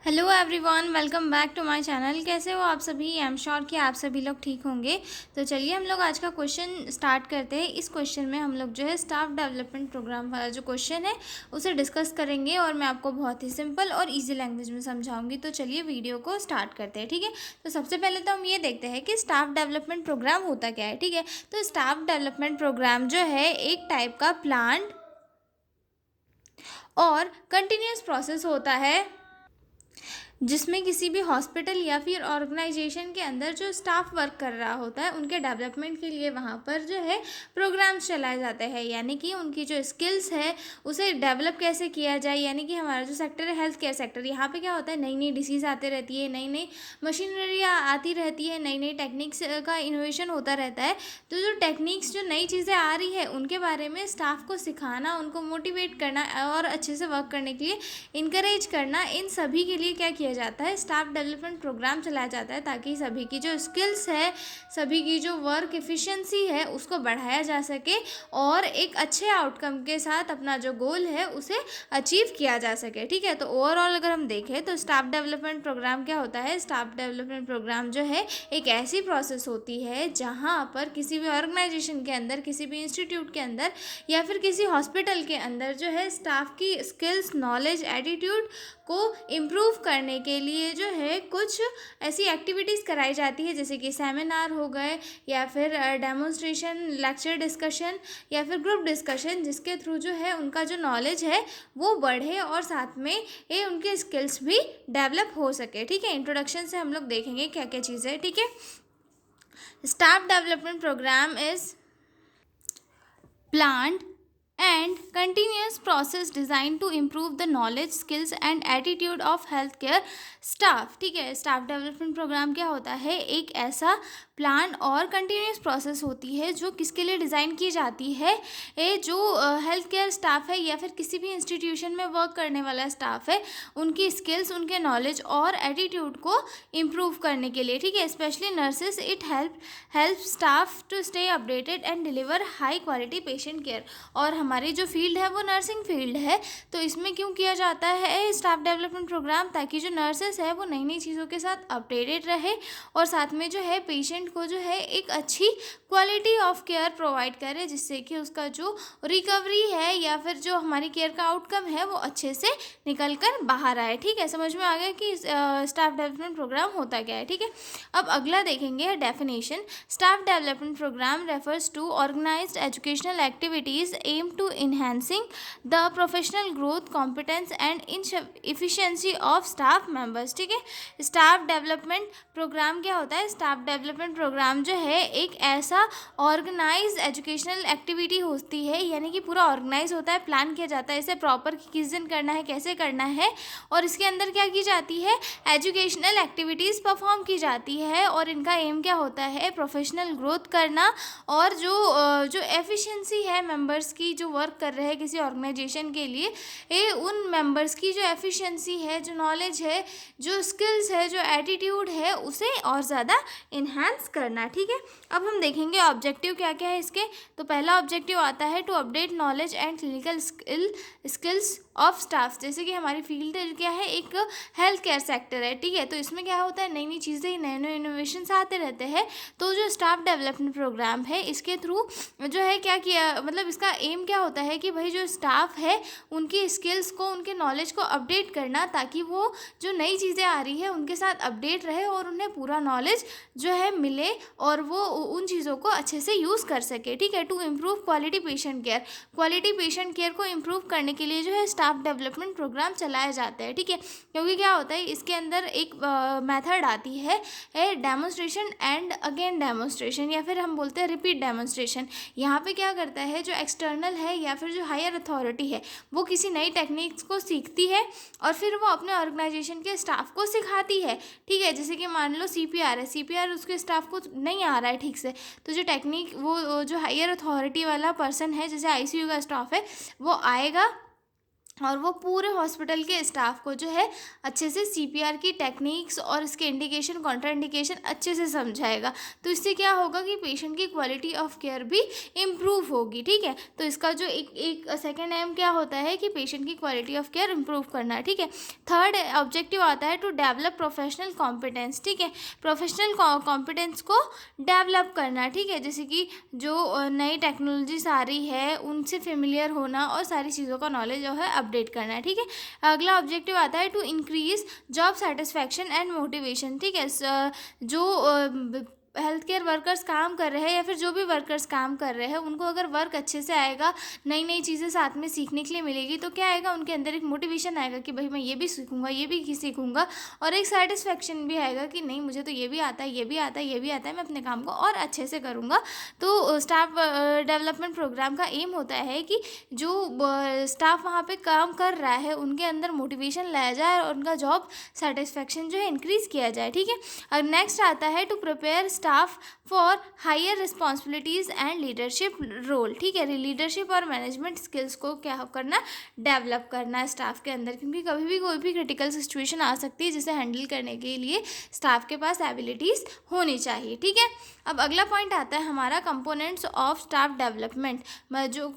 Hello everyone, welcome back to my channel. कैसे हो आप सभी? आई एम श्योर कि आप सभी लोग ठीक होंगे। तो चलिए हम लोग आज का क्वेश्चन स्टार्ट करते हैं। इस क्वेश्चन में हम लोग जो है स्टाफ डेवलपमेंट प्रोग्राम वाला जो क्वेश्चन है उसे डिस्कस करेंगे और मैं आपको बहुत ही सिंपल और इजी लैंग्वेज में समझाऊंगी। तो चलिए वीडियो को स्टार्ट करते हैं, ठीक है। तो सबसे पहले तो हम ये देखते हैं कि स्टाफ डेवलपमेंट प्रोग्राम होता क्या है, ठीक है। तो स्टाफ डेवलपमेंट प्रोग्राम जो है एक टाइप का प्लान और कंटिन्यूस प्रोसेस होता है जिसमें किसी भी हॉस्पिटल या फिर ऑर्गेनाइजेशन के अंदर जो स्टाफ वर्क कर रहा होता है उनके डेवलपमेंट के लिए वहाँ पर जो है प्रोग्राम्स चलाए जाते हैं। यानी कि उनकी जो स्किल्स है उसे डेवलप कैसे किया जाए। यानी कि हमारा जो सेक्टर है हेल्थ केयर सेक्टर, यहाँ पे क्या होता है, नई नई डिसीज़ आती रहती है, नई नई मशीनरी आती रहती है, नई नई टेक्निक्स का इनोवेशन होता रहता है। तो जो टेक्निक्स, जो नई चीज़ें आ रही है उनके बारे में स्टाफ को सिखाना, उनको मोटिवेट करना और अच्छे से वर्क करने के लिए इनकरेज करना, इन सभी के लिए क्या किया जाता है, स्टाफ डेवलपमेंट प्रोग्राम चलाया जाता है ताकि सभी की जो स्किल्स है, सभी की जो वर्क एफिशिएंसी है उसको बढ़ाया जा सके और एक अच्छे आउटकम के साथ अपना जो गोल है उसे अचीव किया जा सके, ठीक है। तो ओवरऑल अगर हम देखें तो स्टाफ डेवलपमेंट प्रोग्राम क्या होता है, स्टाफ डेवलपमेंट प्रोग्राम जो है एक ऐसी प्रोसेस होती है जहाँ पर किसी भी ऑर्गेनाइजेशन के अंदर, किसी भी इंस्टीट्यूट के अंदर या फिर किसी हॉस्पिटल के अंदर जो है स्टाफ की स्किल्स, नॉलेज, एटीट्यूड को इम्प्रूव करने के लिए जो है कुछ ऐसी एक्टिविटीज़ कराई जाती है, जैसे कि सेमिनार हो गए या फिर डेमोन्स्ट्रेशन, लेक्चर डिस्कशन या फिर ग्रुप डिस्कशन, जिसके थ्रू जो है उनका जो नॉलेज है वो बढ़े और साथ में ये उनके स्किल्स भी डेवलप हो सके, ठीक है। इंट्रोडक्शन से हम लोग देखेंगे क्या क्या चीज़ें, ठीक है। Staff development program is planned and continuous process designed to improve the knowledge, skills and attitude of healthcare staff, ठीक है। स्टाफ डेवलपमेंट प्रोग्राम क्या होता है, एक ऐसा प्लान और कंटिन्यूस प्रोसेस होती है जो किसके लिए डिज़ाइन की जाती है, ये जो हेल्थ केयर स्टाफ है या फिर किसी भी इंस्टीट्यूशन में वर्क करने वाला स्टाफ है, उनकी स्किल्स, उनके नॉलेज और एटीट्यूड को इम्प्रूव करने के लिए, ठीक है। Specially nurses, it help staff to stay updated and deliver high quality patient care. और हमारी जो फील्ड है वो नर्सिंग फील्ड है, तो इसमें क्यों किया जाता है स्टाफ डेवलपमेंट प्रोग्राम, ताकि जो नर्सेस है वो नई नई चीज़ों के साथ अपडेटेड रहे और साथ में जो है पेशेंट को जो है एक अच्छी क्वालिटी ऑफ केयर प्रोवाइड करे, जिससे कि उसका जो रिकवरी है या फिर जो हमारी केयर का आउटकम है वो अच्छे से निकल कर बाहर आए, ठीक है। समझ में आ गया कि स्टाफ डेवलपमेंट प्रोग्राम होता क्या है, ठीक है। अब अगला देखेंगे definition. Staff development program refers to organised educational activities aim to enhancing the professional growth, competence and efficiency of staff members, ठीक है। स्टाफ डेवलपमेंट प्रोग्राम क्या होता है, स्टाफ डेवलपमेंट प्रोग्राम जो है एक ऐसा ऑर्गेनाइज एजुकेशनल एक्टिविटी होती है, यानी कि पूरा ऑर्गेनाइज होता है, प्लान किया जाता है इसे प्रॉपर किस दिन करना है, कैसे करना है, और इसके अंदर क्या की जाती है, एजुकेशनल एक्टिविटीज़ परफॉर्म की जाती है और इनका एम क्या होता है, प्रोफेशनल ग्रोथ करना और जो एफिशिएंसी है मेंबर्स की, जो वर्क कर रहे हैं किसी ऑर्गेनाइजेशन के लिए, ये उन मेंबर्स की जो एफिशिएंसी है, जो नॉलेज है, जो स्किल्स है, जो एटीट्यूड है, उसे और ज़्यादा इन्हांस करना, ठीक है। अब हम देखेंगे ऑब्जेक्टिव क्या क्या है इसके। तो पहला ऑब्जेक्टिव आता है to update knowledge and clinical skills of staff. जैसे कि हमारी फील्ड क्या है, एक हेल्थ केयर सेक्टर है, ठीक है। तो इसमें क्या होता है, नई नई चीज़ें, नए नए इनोवेशंस आते रहते हैं। तो जो स्टाफ डेवलपमेंट प्रोग्राम है इसके थ्रू जो है क्या किया, मतलब इसका एम क्या होता है कि भाई जो स्टाफ है उनकी स्किल्स को, उनके नॉलेज को अपडेट करना, ताकि वो जो नई चीज़ें आ रही है उनके साथ अपडेट रहे और उन्हें पूरा नॉलेज जो है मिले और वो उन चीज़ों को अच्छे से यूज़ कर सके, ठीक है। To improve quality patient care, quality patient care को इम्प्रूव करने के लिए जो है स्टाफ डेवलपमेंट प्रोग्राम चलाया जाता है, ठीक है। क्योंकि क्या होता है, इसके अंदर एक मेथड आती है डेमोन्स्ट्रेशन एंड अगेन डेमोन्स्ट्रेशन, या फिर हम बोलते हैं रिपीट डेमोन्स्ट्रेशन। यहाँ पे क्या करता है, जो एक्सटर्नल है या फिर जो हायर अथॉरिटी है वो किसी नई टेक्निक्स को सीखती है और फिर वो अपने ऑर्गेनाइजेशन के स्टाफ को सिखाती है, ठीक है। जैसे कि मान लो सीपीआर है, सीपीआर उसके स्टाफ को नहीं आ रहा है ठीक से, तो जो टेक्निक, वो जो हायर अथॉरिटी वाला पर्सन है, जैसे आईसीयू का स्टाफ है, वो आएगा और वो पूरे हॉस्पिटल के स्टाफ को जो है अच्छे से सीपीआर की टेक्निक्स और इसके इंडिकेशन कॉन्ट्राइंडिकेशन अच्छे से समझाएगा। तो इससे क्या होगा कि पेशेंट की क्वालिटी ऑफ केयर भी इम्प्रूव होगी। ठीक है, तो इसका जो एक सेकेंड एम क्या होता है कि पेशेंट की क्वालिटी ऑफ केयर इम्प्रूव करना। ठीक है, थर्ड ऑब्जेक्टिव आता है टू डेवलप प्रोफेशनल कॉम्पिटेंस। ठीक है, प्रोफेशनल कॉम्पिटेंस को डेवलप करना। ठीक है, जैसे कि जो नई टेक्नोलॉजीज आ रही है उनसे फेमिलियर होना और सारी चीज़ों का नॉलेज जो है अपडेट करना है। ठीक है, अगला ऑब्जेक्टिव आता है to increase job satisfaction and motivation. ठीक है, जो हेल्थ केयर वर्कर्स काम कर रहे हैं या फिर जो भी वर्कर्स काम कर रहे हैं उनको अगर वर्क अच्छे से आएगा, नई नई चीज़ें साथ में सीखने के लिए मिलेगी, तो क्या आएगा, उनके अंदर एक मोटिवेशन आएगा कि भाई मैं ये भी सीखूंगा, ये भी सीखूंगा, और एक सेटिस्फेक्शन भी आएगा कि नहीं मुझे तो ये भी आता है, ये भी आता है, ये भी आता है, मैं अपने काम को और अच्छे से करूँगा। तो स्टाफ डेवलपमेंट प्रोग्राम का एम होता है कि जो स्टाफ वहाँ पे काम कर रहा है उनके अंदर मोटिवेशन लाया जाए और उनका जॉब सेटिस्फेक्शन जो है इंक्रीज़ किया जाए। ठीक है, और नेक्स्ट आता है to prepare staff for higher responsibilities and leadership role. ठीक है, लीडरशिप और मैनेजमेंट स्किल्स को क्या करना, डेवलप करना है स्टाफ के अंदर, क्योंकि कभी भी कोई भी क्रिटिकल सिचुएशन आ सकती है जिसे हैंडल करने के लिए स्टाफ के पास एबिलिटीज़ होनी चाहिए। ठीक है, अब अगला पॉइंट आता है हमारा कंपोनेंट्स ऑफ स्टाफ डेवलपमेंट। जो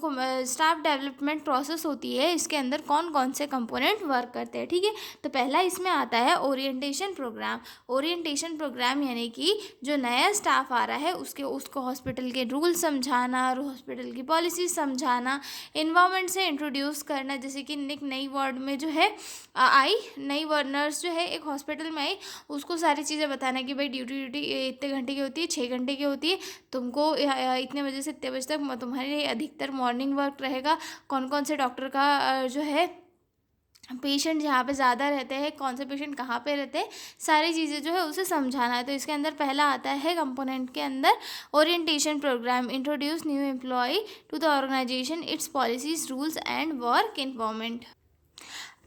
स्टाफ डेवलपमेंट प्रोसेस होती है इसके अंदर कौन कौन से कंपोनेंट वर्क करते हैं। ठीक है, तो पहला इसमें आता है ओरिएंटेशन प्रोग्राम। ओरिएंटेशन प्रोग्राम यानी कि जो नया स्टाफ आ रहा है उसको हॉस्पिटल के रूल समझाना और हॉस्पिटल की पॉलिसी समझाना, इन्वायरमेंट से इंट्रोड्यूस करना, जैसे कि एक नई वार्ड में जो है आई नई नर्स जो है एक हॉस्पिटल में आई, उसको सारी चीज़ें बताना कि भाई ड्यूटी इतने घंटे की होती है, 6 घंटे की होती है, तुमको इतने बजे से इतने बजे तक तुम्हारे अधिकतर मॉर्निंग वर्क रहेगा, कौन कौन से डॉक्टर का जो है पेशेंट जहाँ पे ज़्यादा रहते हैं, कौन से पेशेंट कहाँ पे रहते हैं, सारी चीज़ें जो है उसे समझाना है। तो इसके अंदर पहला आता है कंपोनेंट के अंदर orientation program, introduce new employ to the organisation, its policies, rules and work environment.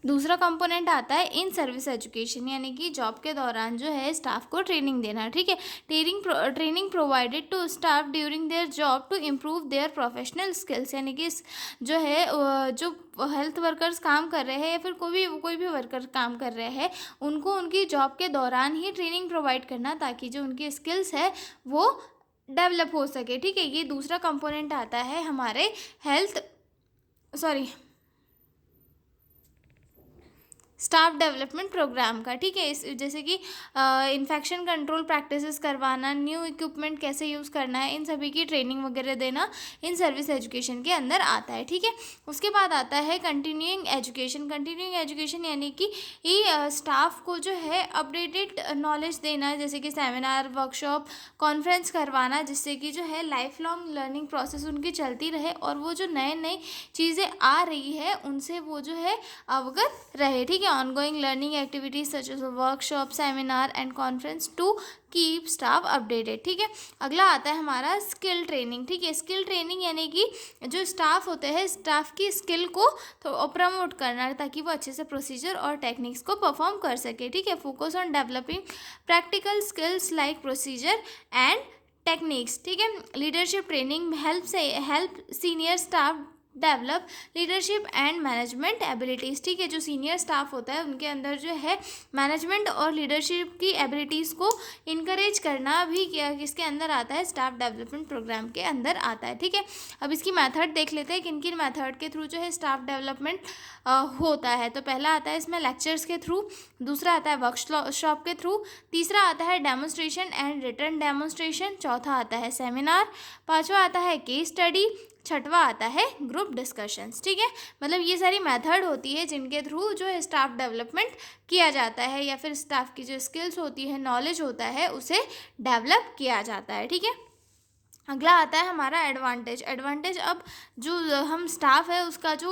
दूसरा कंपोनेंट आता है इन सर्विस एजुकेशन, यानी कि जॉब के दौरान जो है स्टाफ को ट्रेनिंग देना। ठीक है, training provided to staff during their job to improve their professional skills, यानी कि जो है जो हेल्थ वर्कर्स काम कर रहे हैं या फिर कोई भी वर्कर काम कर रहे हैं उनको उनकी जॉब के दौरान ही ट्रेनिंग प्रोवाइड करना, ताकि जो उनकी स्किल्स है वो डेवलप हो सके। ठीक है, ये दूसरा कंपोनेंट आता है हमारे स्टाफ डेवलपमेंट प्रोग्राम का। ठीक है, इस जैसे कि इन्फेक्शन कंट्रोल प्रैक्टिसेस करवाना, न्यू इक्विपमेंट कैसे यूज़ करना है, इन सभी की ट्रेनिंग वगैरह देना इन सर्विस एजुकेशन के अंदर आता है। ठीक है, उसके बाद आता है कंटिन्यूइंग एजुकेशन। कंटिन्यूइंग एजुकेशन यानी कि स्टाफ को जो है अपडेटेड नॉलेज देना, जैसे कि सेमिनार, वर्कशॉप, कॉन्फ्रेंस करवाना, जिससे कि जो है लाइफ लॉन्ग लर्निंग प्रोसेस उनकी चलती रहे और वो जो नए नई चीज़ें आ रही है उनसे वो जो है अवगत रहे। ठीक है, ongoing learning activities such as workshop, seminar and conference to keep staff updated। ठीक है, अगला आता है हमारा स्किल ट्रेनिंग। ठीक है, स्किल ट्रेनिंग यानी कि जो स्टाफ होते हैं स्टाफ की स्किल को तो प्रमोट करना ताकि वो अच्छे से प्रोसीजर और टेक्निक्स को परफॉर्म कर सके। ठीक है, focus on developing practical skills like procedure and techniques. ठीक है, leadership training help senior staff develop leadership and management abilities. ठीक है, जो सीनियर स्टाफ होता है उनके अंदर जो है मैनेजमेंट और लीडरशिप की एबिलिटीज़ को इनकरेज करना भी किसके अंदर आता है, स्टाफ डेवलपमेंट प्रोग्राम के अंदर आता है। ठीक है, अब इसकी मेथड देख लेते हैं किन किन मेथड के थ्रू जो है स्टाफ डेवलपमेंट होता है। तो पहला आता है इसमें लेक्चर्स के थ्रू, दूसरा आता है वर्कशॉप के थ्रू, तीसरा आता है डेमोन्स्ट्रेशन एंड रिटर्न डेमोन्स्ट्रेशन, चौथा आता है सेमिनार, पाँचवा आता है केस स्टडी, छठवा आता है ग्रुप डिस्कशंस। ठीक है, मतलब ये सारी मेथड होती है जिनके थ्रू जो है स्टाफ डेवलपमेंट किया जाता है या फिर स्टाफ की जो स्किल्स होती है, नॉलेज होता है, उसे डेवलप किया जाता है। ठीक है, अगला आता है हमारा एडवांटेज। अब जो हम स्टाफ है उसका जो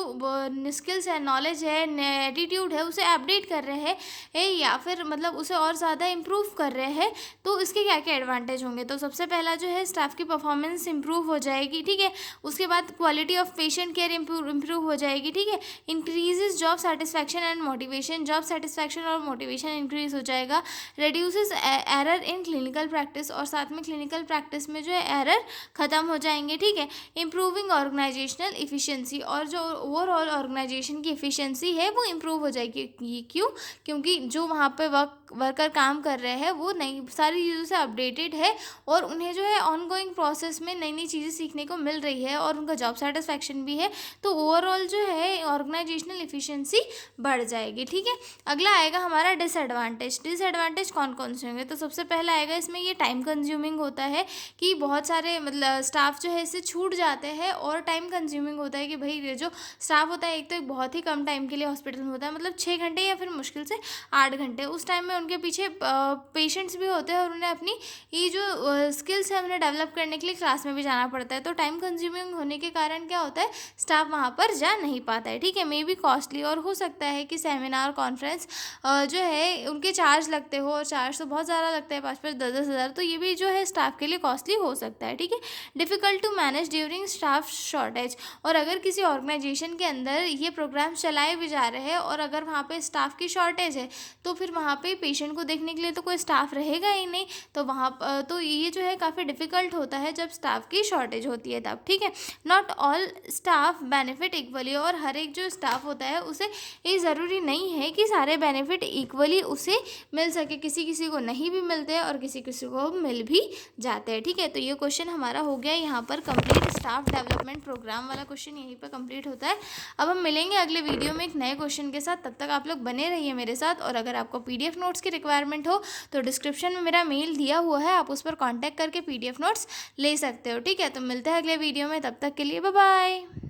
स्किल्स है, नॉलेज है, एटीट्यूड है, उसे अपडेट कर रहे हैं या फिर मतलब उसे और ज़्यादा इम्प्रूव कर रहे हैं, तो इसके क्या क्या एडवांटेज होंगे। तो सबसे पहला जो है स्टाफ की परफॉर्मेंस इम्प्रूव हो जाएगी। ठीक है, उसके बाद quality of patient care improve हो जाएगी। ठीक है, increases job satisfaction and motivation, job satisfaction और मोटिवेशन इंक्रीज हो जाएगा। Reduces error in clinical practice, और साथ में क्लिनिकल प्रैक्टिस में जो है एरर ख़त्म हो जाएंगे, ठीक है। इम्प्रूविंग ऑर्गेनाइजेशनल इफ़िशिएंसी, और जो ओवरऑल ऑर्गेनाइजेशन की इफ़िशिएंसी है वो इम्प्रूव हो जाएगी। क्यों? क्योंकि जो वहाँ पे वर्कर काम कर रहे हैं वो नई सारी चीज़ों से अपडेटेड है, और उन्हें जो है ऑनगोइंग प्रोसेस में नई नई चीज़ें सीखने को मिल रही है, और उनका जॉब सेटिस्फैक्शन भी है। तो ओवरऑल जो है ऑर्गेनाइजेशनल इफ़िशिएंसी बढ़ जाएगी, ठीक है। अगला आएगा हमारा डिसएडवांटेज। डिसएडवांटेज कौन कौन से होंगे? तो सबसे पहला आएगा इसमें ये टाइम कंज्यूमिंग होता है, कि बहुत सारे मतलब स्टाफ जो है इससे छूट जाते हैं, और टाइम कंज्यूमिंग होता है कि भाई ये जो स्टाफ होता है एक तो एक बहुत ही कम टाइम के लिए हॉस्पिटल में होता है, मतलब 6 घंटे या फिर मुश्किल से 8 घंटे। उस टाइम में उनके पीछे पेशेंट्स भी होते हैं, और उन्हें अपनी ये जो स्किल्स है उन्हें डेवलप करने के लिए क्लास में भी जाना पड़ता है। तो टाइम कंज्यूमिंग होने के कारण क्या होता है, स्टाफ वहाँ पर जा नहीं पाता है, ठीक है। मे बी कॉस्टली, और हो सकता है कि सेमिनार कॉन्फ्रेंस जो है उनके चार्ज लगते हो, और चार्ज तो बहुत ज़्यादा लगता है, 5-5 10-10 हज़ार, तो ये भी जो है स्टाफ के लिए कॉस्टली हो सकता है, ठीक है। Difficult to manage during staff shortage, और अगर किसी ऑर्गेनाइजेशन के अंदर ये प्रोग्राम चलाए भी जा रहे हैं और अगर वहाँ पे स्टाफ की शॉर्टेज है, तो फिर वहाँ पे पेशेंट को देखने के लिए तो कोई स्टाफ रहेगा ही नहीं, तो वहाँ तो ये जो है काफ़ी डिफ़िकल्ट होता है जब स्टाफ की शॉर्टेज होती है तब, ठीक है। Not all staff benefit equally, और हर एक जो स्टाफ होता है उसे ये ज़रूरी नहीं है कि सारे बेनिफिट इक्वली उसे मिल सके, किसी किसी को नहीं भी मिलते हैं और किसी किसी को मिल भी जाते हैं, ठीक है। तो ये क्वेश्चन हमारा हो गया यहाँ पर कंप्लीट। स्टाफ डेवलपमेंट प्रोग्राम वाला क्वेश्चन यहीं पर कंप्लीट होता है। अब हम मिलेंगे अगले वीडियो में एक नए क्वेश्चन के साथ, तब तक आप लोग बने रहिए मेरे साथ। और अगर आपको PDF नोट्स की रिक्वायरमेंट हो तो डिस्क्रिप्शन में मेरा मेल दिया हुआ है, आप उस पर कॉन्टैक्ट करके PDF नोट्स ले सकते हो, ठीक है। तो मिलते हैं अगले वीडियो में, तब तक के लिए बाय बाय।